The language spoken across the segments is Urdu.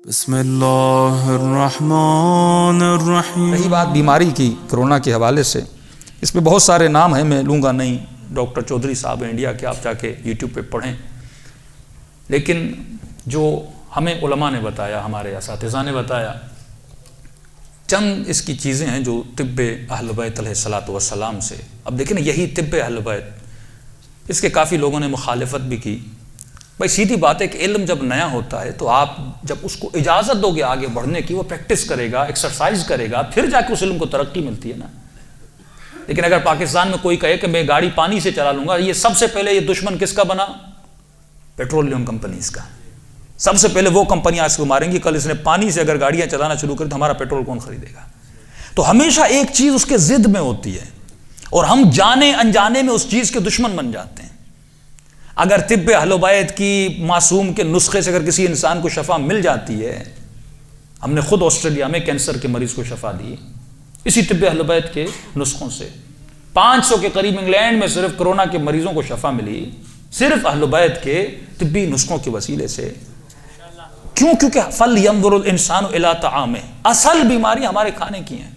بسم اللہ الرحمن الرحیم۔ رہی بات بیماری کی کرونا کے حوالے سے، اس پہ بہت سارے نام ہیں، میں لوں گا نہیں، ڈاکٹر چودھری صاحب ہیں انڈیا کے، آپ جا کے یوٹیوب پہ پڑھیں۔ لیکن جو ہمیں علماء نے بتایا، ہمارے اساتذہ نے بتایا، چند اس کی چیزیں ہیں جو طب اہل بیت علیہ الصلوۃ والسلام سے، اب دیکھیں نا، یہی طب اہل بیت، اس کے کافی لوگوں نے مخالفت بھی کی۔ بھائی سیدھی بات ہے کہ علم جب نیا ہوتا ہے تو آپ جب اس کو اجازت دو گے آگے بڑھنے کی، وہ پریکٹس کرے گا، ایکسرسائز کرے گا، پھر جا کے اس علم کو ترقی ملتی ہے نا۔ لیکن اگر پاکستان میں کوئی کہے کہ میں گاڑی پانی سے چلا لوں گا، یہ سب سے پہلے یہ دشمن کس کا بنا؟ پیٹرولیم کمپنیز کا۔ سب سے پہلے وہ کمپنیاں اس کو ماریں گی، کل اس نے پانی سے اگر گاڑیاں چلانا شروع کر تو ہمارا پیٹرول کون خریدے گا؟ تو ہمیشہ ایک چیز اس کے ضد میں ہوتی ہے اور ہم جانے انجانے میں اس چیز کے دشمن بن جاتے ہیں۔ اگر طب اہل بیت کی معصوم کے نسخے سے اگر کسی انسان کو شفا مل جاتی ہے، ہم نے خود آسٹریلیا میں کینسر کے مریض کو شفا دی اسی طب اہل بیت کے نسخوں سے، 500 کے قریب انگلینڈ میں صرف کرونا کے مریضوں کو شفا ملی صرف اہل بیت کے طبی نسخوں کے وسیلے سے۔ کیوں؟ کیونکہ فَلْيَنظُرُ الْإِنسَانُ إِلَىٰ طَعَامِهِ، اصل بیماری ہمارے کھانے کی ہیں۔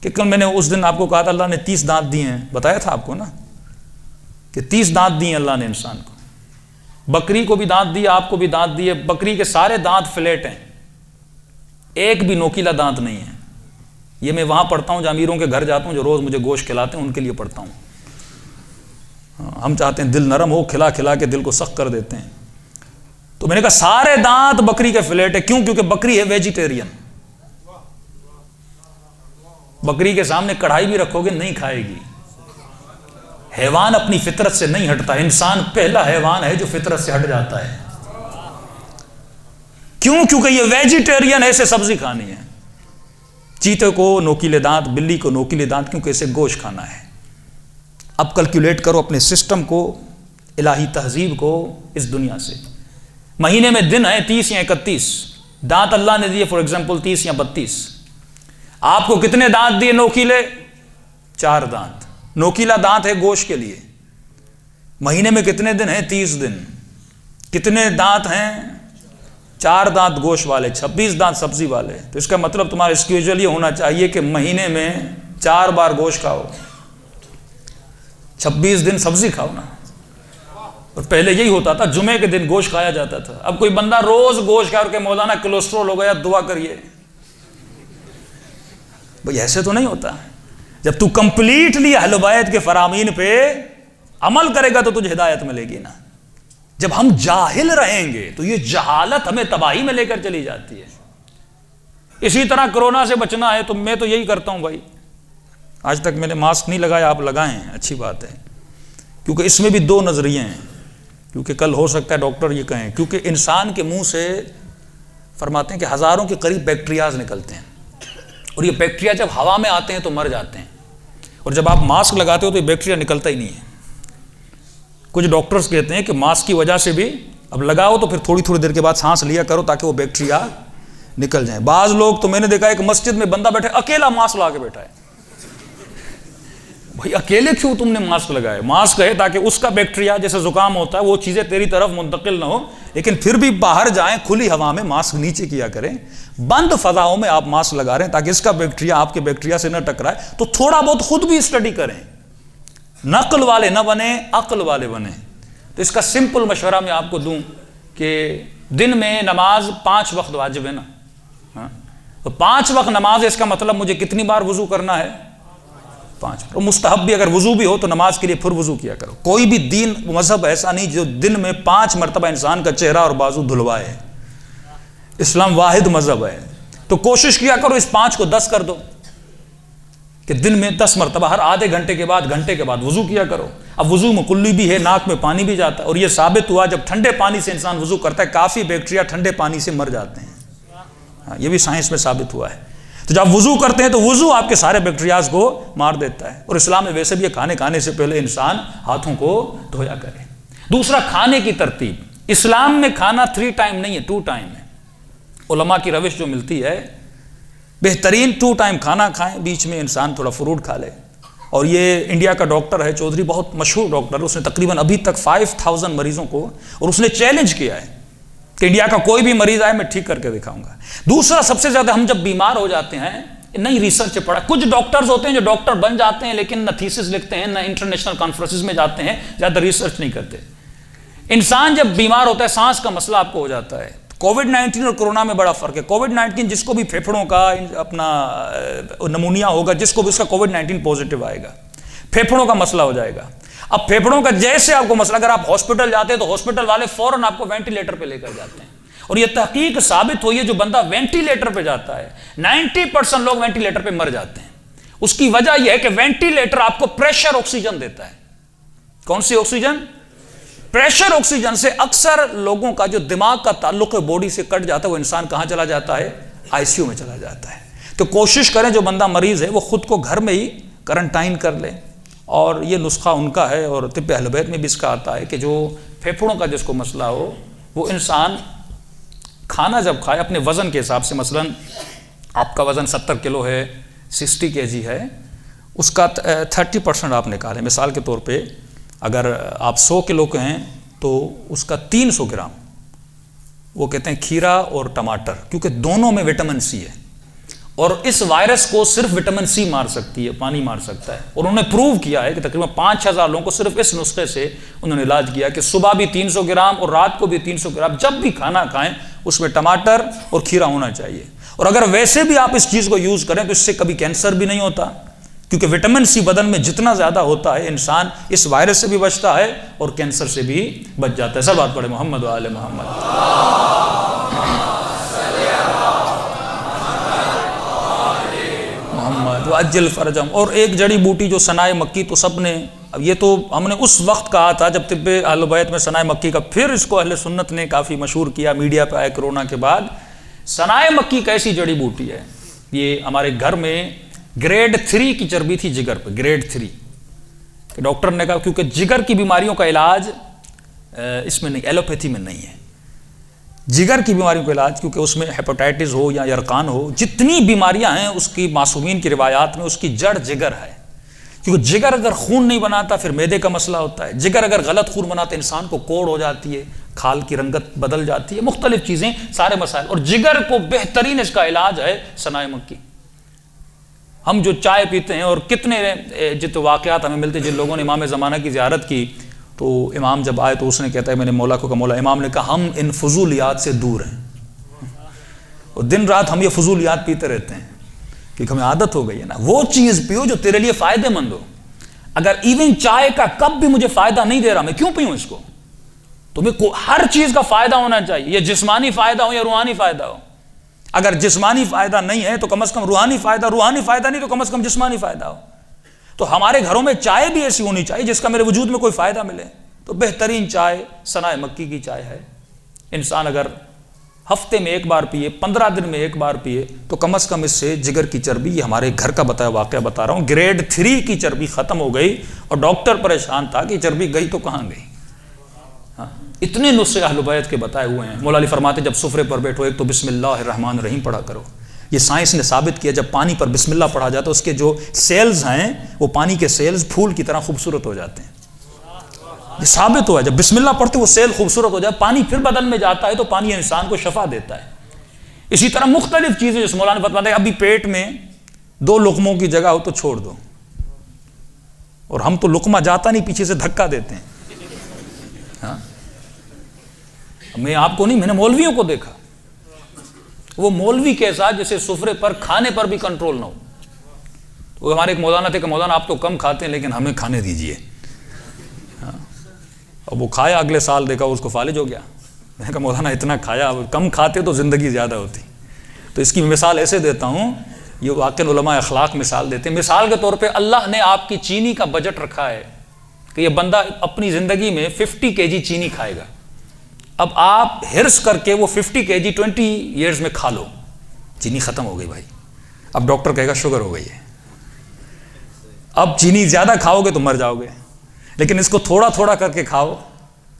کہ کل میں نے اس دن آپ کو کہا تھا اللہ نے 30 دانت دیے ہیں، بتایا تھا آپ کو نا کہ 30 دانت دیے اللہ نے انسان کو، بکری کو بھی دانت دیے، آپ کو بھی دانت دیے، بکری کے سارے دانت فلیٹ ہیں، ایک بھی نوکیلا دانت نہیں ہے۔ یہ میں وہاں پڑھتا ہوں جو امیروں کے گھر جاتا ہوں، جو روز مجھے گوشت کھلاتے ہیں، ان کے لیے پڑھتا ہوں۔ ہم چاہتے ہیں دل نرم ہو، کھلا کھلا کے دل کو سخت کر دیتے ہیں۔ تو میں نے کہا سارے دانت بکری کے فلیٹ ہے۔ کیوں؟ کیونکہ بکری ہے ویجیٹیرین، بکری کے سامنے کڑھائی بھی رکھو گے نہیں کھائے گی۔ حیوان اپنی فطرت سے نہیں ہٹتا، انسان پہلا حیوان ہے جو فطرت سے ہٹ جاتا ہے۔ کیوں؟ کیونکہ یہ ویجیٹیرین ہے، اسے سبزی کھانی ہے۔ چیتے کو نوکیلے دانت، بلی کو نوکیلے دانت، کیونکہ اسے گوشت کھانا ہے۔ اب کیلکولیٹ کرو اپنے سسٹم کو، الہی تہذیب کو اس دنیا سے۔ مہینے میں دن ہیں 30 یا 31، دانت اللہ نے دیے فار ایگزامپل 30 یا 32۔ آپ کو کتنے دانت دیے نوکیلے؟ 4 دانت۔ نوکیلا دانت ہے گوشت کے لیے۔ مہینے میں کتنے دن ہیں؟ 30 دن۔ کتنے دانت ہیں؟ 4 دانت گوشت والے، 26 دانت سبزی والے۔ تو اس کا مطلب تمہارا اسکیجول یہ ہونا چاہیے کہ مہینے میں 4 بار گوشت کھاؤ، 26 دن سبزی کھاؤ نا۔ اور پہلے یہی ہوتا تھا، جمعے کے دن گوشت کھایا جاتا تھا۔ اب کوئی بندہ روز گوشت کھا اور کہ مولانا کولیسٹرول ہو گیا دعا کریے، بھئی ایسے تو نہیں ہوتا۔ جب تو کمپلیٹلی اہل بیت کے فرامین پہ عمل کرے گا تو تجھے ہدایت ملے گی نا۔ جب ہم جاہل رہیں گے تو یہ جہالت ہمیں تباہی میں لے کر چلی جاتی ہے۔ اسی طرح کرونا سے بچنا ہے تو میں تو یہی کرتا ہوں بھائی، آج تک میں نے ماسک نہیں لگایا، آپ لگائیں، اچھی بات ہے، کیونکہ اس میں بھی 2 نظریے ہیں۔ کیونکہ کل ہو سکتا ہے ڈاکٹر یہ کہیں، کیونکہ انسان کے منہ سے فرماتے ہیں کہ ہزاروں کے قریب بیکٹیریاز نکلتے ہیں، اور یہ بیکٹیریا جب ہوا میں آتے ہیں تو مر جاتے ہیں، اور جب آپ ماسک لگاتے ہو تو یہ بیکٹیریا نکلتا ہی نہیں ہے۔ کچھ ڈاکٹرز کہتے ہیں کہ ماسک کی وجہ سے بھی اب لگاؤ تو پھر تھوڑی تھوڑی دیر کے بعد سانس لیا کرو تاکہ وہ بیکٹیریا نکل جائیں۔ بعض لوگ تو میں نے دیکھا ہے کہ مسجد میں بندہ بیٹھے اکیلا ماسک لگا کے بیٹھا ہے۔ بھائی اکیلے کیوں تم نے ماسک لگائے؟ ماسک ہے تاکہ اس کا بیکٹیریا جیسے زکام ہوتا ہے وہ چیزیں تیری طرف منتقل نہ ہو، لیکن پھر بھی باہر جائیں کھلی ہوا میں ماسک نیچے کیا کریں، بند فضاؤں میں آپ ماسک لگا رہے ہیں تاکہ اس کا بیکٹیریا آپ کے بیکٹیریا سے نہ ٹکرائے۔ تو تھوڑا بہت خود بھی اسٹڈی کریں، نقل والے نہ بنیں، عقل والے بنیں۔ تو اس کا سمپل مشورہ میں آپ کو دوں کہ دن میں نماز 5 وقت واجب ہے نا، تو 5 وقت نماز، اس کا مطلب مجھے کتنی بار وضو کرنا ہے؟ 5 بار۔ اور مستحب بھی اگر وضو بھی ہو تو نماز کے لیے پھر وضو کیا کرو۔ کوئی بھی دین مذہب ایسا نہیں جو دن میں 5 مرتبہ انسان کا چہرہ اور بازو دھلوائے۔ اسلام واحد مذہب ہے، تو کوشش کیا کرو اس 5 کو 10 کر دو، کہ دن میں 10 مرتبہ ہر آدھے گھنٹے کے بعد وضو کیا کرو۔ اب وضو میں کلی بھی ہے، ناک میں پانی بھی جاتا ہے، اور یہ ثابت ہوا جب ٹھنڈے پانی سے انسان وضو کرتا ہے کافی بیکٹیریا ٹھنڈے پانی سے مر جاتے ہیں، یہ بھی سائنس میں ثابت ہوا ہے۔ تو جب وضو کرتے ہیں تو وضو آپ کے سارے بیکٹیریاز کو مار دیتا ہے، اور اسلام میں ویسے بھی کھانے سے پہلے انسان ہاتھوں کو دھویا کرے۔ دوسرا، کھانے کی ترتیب۔ اسلام میں کھانا 3 ٹائم نہیں ہے، 2 ٹائم ہے۔ علماء کی روش جو ملتی ہے، بہترین 2 ٹائم کھانا کھائیں، بیچ میں انسان تھوڑا فروٹ کھا لے۔ اور یہ انڈیا کا ڈاکٹر ہے چودھری، بہت مشہور ڈاکٹر، اس نے تقریباً ابھی تک 5000 مریضوں کو، اور اس نے چیلنج کیا ہے کہ انڈیا کا کوئی بھی مریض آئے میں ٹھیک کر کے دکھاؤں گا۔ دوسرا، سب سے زیادہ ہم جب بیمار ہو جاتے ہیں، نئی ریسرچ پڑھا، کچھ ڈاکٹرز ہوتے ہیں جو ڈاکٹر بن جاتے ہیں لیکن نہ تھیسس لکھتے ہیں، نہ انٹرنیشنل کانفرنسز میں جاتے ہیں، زیادہ ریسرچ نہیں کرتے۔ انسان جب بیمار ہوتا ہے، سانس کا مسئلہ آپ کو ہو جاتا ہے۔ کووڈ-19 اور کرونا میں بڑا فرق ہے۔ کووڈ-19 جس کو بھی پھیپھڑوں کا اپنا نمونیا ہوگا، جس کو بھی اس کا کووڈ-19 پازیٹیو آئے گا، پھیپھڑوں کا مسئلہ ہو جائے گا۔ اب پھیپھڑوں کا جیسے آپ کو مسئلہ، اگر آپ ہاسپٹل جاتے ہیں تو ہاسپٹل والے فوراً آپ کو وینٹیلیٹر پہ لے کر جاتے ہیں، اور یہ تحقیق ثابت ہوئی ہے جو بندہ وینٹیلیٹر پہ جاتا ہے 90% لوگ وینٹیلیٹر پہ مر جاتے ہیں۔ اس کی وجہ یہ ہے کہ وینٹیلیٹر آپ کو پریشر آکسیجن دیتا ہے۔ کون سی آکسیجن؟ پریشر آکسیجن سے اکثر لوگوں کا جو دماغ کا تعلق ہے باڈی سے کٹ جاتا ہے، وہ انسان کہاں چلا جاتا ہے؟ ICU میں چلا جاتا ہے۔ تو کوشش کریں جو بندہ مریض ہے وہ خود کو گھر میں ہی کرنٹائن کر لے، اور یہ نسخہ ان کا ہے اور طب اہل بیت میں بھی اس کا آتا ہے کہ جو پھیپھڑوں کا جس کو مسئلہ ہو، وہ انسان کھانا جب کھائے اپنے وزن کے حساب سے، مثلا آپ کا وزن 70 کلو ہے، 60 kg ہے، اس کا 30% آپ نکالیں۔ مثال کے طور پہ اگر آپ 100 کلو کے ہیں تو اس کا 300 گرام وہ کہتے ہیں کھیرا اور ٹماٹر، کیونکہ دونوں میں وٹامن سی ہے، اور اس وائرس کو صرف وٹامن سی مار سکتی ہے، پانی مار سکتا ہے۔ اور انہوں نے پروو کیا ہے کہ تقریباً 5000 لوگوں کو صرف اس نسخے سے انہوں نے علاج کیا کہ صبح بھی 300 گرام اور رات کو بھی 300 گرام جب بھی کھانا کھائیں اس میں ٹماٹر اور کھیرا ہونا چاہیے۔ اور اگر ویسے بھی آپ اس چیز کو یوز کریں تو اس سے کبھی کینسر بھی نہیں ہوتا، کیونکہ وٹامن سی بدن میں جتنا زیادہ ہوتا ہے انسان اس وائرس سے بھی بچتا ہے اور کینسر سے بھی بچ جاتا ہے۔ سب بات پڑھے محمد و آل محمد۔ محمد وعجل فرجم۔ اور ایک جڑی بوٹی جو ثنائے مکی، تو سب نے، اب یہ تو ہم نے اس وقت کہا تھا جب طب اہل بیت میں ثنائے مکی کا، پھر اس کو اہل سنت نے کافی مشہور کیا، میڈیا پہ آئے کرونا کے بعد۔ ثنائے مکی کیسی جڑی بوٹی ہے؟ یہ ہمارے گھر میں گریڈ 3 کی چربی تھی جگر پہ، گریڈ 3 کہ ڈاکٹر نے کہا کیونکہ جگر کی بیماریوں کا علاج اس میں نہیں، ایلوپیتھی میں نہیں ہے، جگر کی بیماریوں کا علاج، کیونکہ اس میں ہیپاٹائٹس ہو یا یرقان ہو، جتنی بیماریاں ہیں اس کی معصومین کی روایات میں اس کی جڑ جگر ہے، کیونکہ جگر اگر خون نہیں بناتا پھر معدے کا مسئلہ ہوتا ہے، جگر اگر غلط خون بناتا انسان کو کوڑ ہو جاتی ہے، کھال کی رنگت بدل جاتی ہے، مختلف چیزیں، سارے مسائل، اور جگر کو بہترین اس کا علاج ہے ثنائے مکی۔ ہم جو چائے پیتے ہیں، اور کتنے جت واقعات ہمیں ملتے ہیں، جن لوگوں نے امام زمانہ کی زیارت کی تو امام جب آئے تو اس نے کہتا ہے میں نے مولا کو کہا، مولا، امام نے کہا ہم ان فضولیات سے دور ہیں، اور دن رات ہم یہ فضولیات پیتے رہتے ہیں کیونکہ ہمیں عادت ہو گئی ہے نا۔ وہ چیز پیو جو تیرے لیے فائدہ مند ہو۔ اگر ایون چائے کا کپ بھی مجھے فائدہ نہیں دے رہا، میں کیوں پیوں اس کو؟ تمہیں ہر چیز کا فائدہ ہونا چاہیے، یہ جسمانی فائدہ ہو یا روحانی فائدہ ہو۔ اگر جسمانی فائدہ نہیں ہے تو کم از کم روحانی فائدہ نہیں تو کم از کم جسمانی فائدہ ہو۔ تو ہمارے گھروں میں چائے بھی ایسی ہونی چاہیے جس کا میرے وجود میں کوئی فائدہ ملے۔ تو بہترین چائے ثنائے مکی کی چائے ہے۔ انسان اگر ہفتے میں ایک بار پیے، 15 دن میں ایک بار پیے، تو کم از کم اس سے جگر کی چربی، یہ ہمارے گھر کا بتایا واقعہ بتا رہا ہوں، گریڈ 3 کی چربی ختم ہو گئی، اور ڈاکٹر پریشان تھا کہ چربی گئی تو کہاں گئی۔ اتنے نسخے اہل بیت کے بتائے ہوئے ہیں۔ مولا علی فرماتے جب سفرے پر بیٹھو ایک تو بسم اللہ الرحمن الرحیم پڑھا کرو۔ یہ سائنس نے ثابت کیا، جب پانی پر بسم اللہ پڑھا جاتا ہے اس کے جو سیلز ہیں وہ پانی کے سیلز پھول کی طرح خوبصورت ہو جاتے ہیں۔ یہ ثابت ہوا ہے جب بسم اللہ پڑھتے وہ سیل خوبصورت ہو جائے، پانی پھر بدن میں جاتا ہے تو پانی انسان کو شفا دیتا ہے۔ اسی طرح مختلف چیزیں جس مولانا بتاتے ہیں، ابھی پیٹ میں 2 لقموں کی جگہ ہو تو چھوڑ دو، اور ہم تو لقمہ جاتا نہیں، پیچھے سے دھکا دیتے ہیں۔ میں آپ کو نہیں، میں نے مولویوں کو دیکھا، وہ مولوی کے ساتھ جیسے سفرے پر کھانے پر بھی کنٹرول نہ ہو۔ وہ ہمارے ایک مولانا تھے کہ مولانا آپ تو کم کھاتے ہیں لیکن ہمیں کھانے دیجئے۔ اب وہ کھایا، اگلے سال دیکھا اس کو فالج ہو گیا۔ میں نے کہا مولانا اتنا کھایا، کم کھاتے تو زندگی زیادہ ہوتی۔ تو اس کی مثال ایسے دیتا ہوں، یہ واقعی علماء اخلاق مثال دیتے ہیں۔ مثال کے طور پہ اللہ نے آپ کی چینی کا بجٹ رکھا ہے کہ یہ بندہ اپنی زندگی میں 50 kg چینی کھائے گا۔ اب آپ ہرس کر کے وہ 50 kg 20 ایئرز میں کھا لو، چینی ختم ہو گئی بھائی، اب ڈاکٹر کہے گا شوگر ہو گئی ہے۔ اب چینی زیادہ کھاؤ گے تو مر جاؤ گے، لیکن اس کو تھوڑا تھوڑا کر کے کھاؤ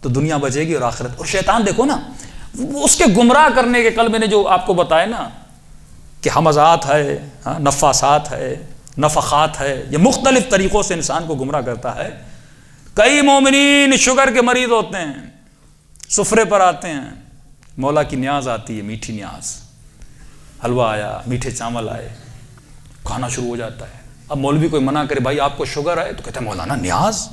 تو دنیا بچے گی اور آخرت۔ اور شیطان دیکھو نا، اس کے گمراہ کرنے کے، کل میں نے جو آپ کو بتایا نا کہ حمزات ہے، نفاسات ہے، نفخات ہے، یہ مختلف طریقوں سے انسان کو گمراہ کرتا ہے۔ کئی مومنین شوگر کے مریض ہوتے ہیں، سفرے پر آتے ہیں، مولا کی نیاز آتی ہے، میٹھی نیاز، حلوہ آیا، میٹھے چاول آئے، کھانا شروع ہو جاتا ہے. اب مولوی کوئی منع کرے بھائی آپ کو شوگر ہے، تو کہتے ہیں مولانا نیاز،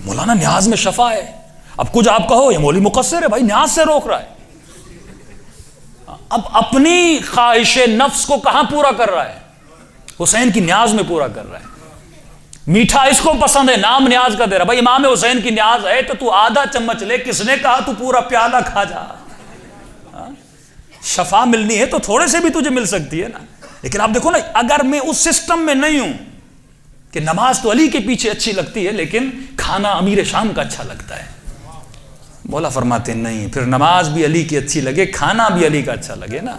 مولانا نیاز میں شفا ہے. اب کچھ آپ کہو یہ مولوی مقصر ہے، بھائی نیاز سے روک رہا ہے. اب اپنی خواہش نفس کو کہاں پورا کر رہا ہے؟ حسین کی نیاز میں پورا کر رہا ہے. میٹھا اس کو پسند ہے، نام نیاز کا دے رہا. بھائی امام حسین کی نیاز ہے تو آدھا چمچ لے، کس نے کہا تو پورا پیالہ کھا جا؟ شفا ملنی ہے تو تھوڑے سے بھی تجھے مل سکتی ہے نا. لیکن آپ دیکھو نا، اگر میں اس سسٹم میں نہیں ہوں کہ نماز تو علی کے پیچھے اچھی لگتی ہے لیکن کھانا امیر شام کا اچھا لگتا ہے، مولا فرماتے نہیں، پھر نماز بھی علی کی اچھی لگے، کھانا بھی علی کا اچھا لگے نا.